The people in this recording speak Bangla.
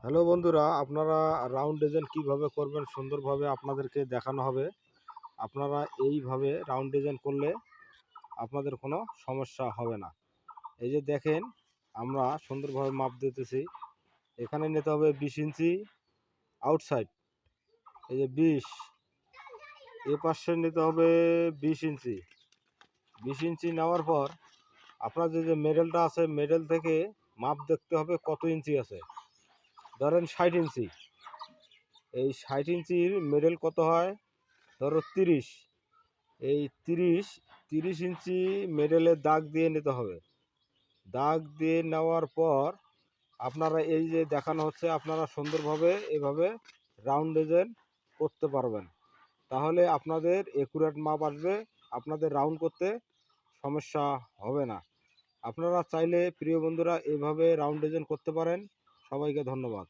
হ্যালো বন্ধুরা, আপনারা রাউন্ড ডিজাইন কিভাবে করবেন সুন্দরভাবে আপনাদেরকে দেখানো হবে। আপনারা এইভাবে রাউন্ড ডিজাইন করলে আপনাদের কোনো সমস্যা হবে না। এই যে দেখেন, আমরা সুন্দরভাবে মাপ দিতেছি। এখানে নিতে হবে 20 ইঞ্চি আউটসাইড, এই যে 20, এ পাশে নিতে হবে 20 ইঞ্চি। 20 ইঞ্চি নেওয়ার পর আপনার যে মেডেলটা আছে, মেডেল থেকে মাপ দেখতে হবে কত ইঞ্চি আছে। ধরেন 60 ইঞ্চি, এই 60 ইঞ্চির মেডেল কত হয়, ধরো 30, এই 30 ইঞ্চি মেডেলের দাগ দিয়ে নিতে হবে। দাগ দিয়ে নেওয়ার পর আপনারা এই যে দেখানো হচ্ছে, আপনারা সুন্দরভাবে এভাবে রাউন্ড ডিজাইন করতে পারবেন। তাহলে আপনাদের একুরেট মাপ আসবে, আপনাদের রাউন্ড করতে সমস্যা হবে না। আপনারা চাইলে প্রিয় বন্ধুরা এভাবে রাউন্ড ডিজাইন করতে পারেন। সবাইকে ধন্যবাদ।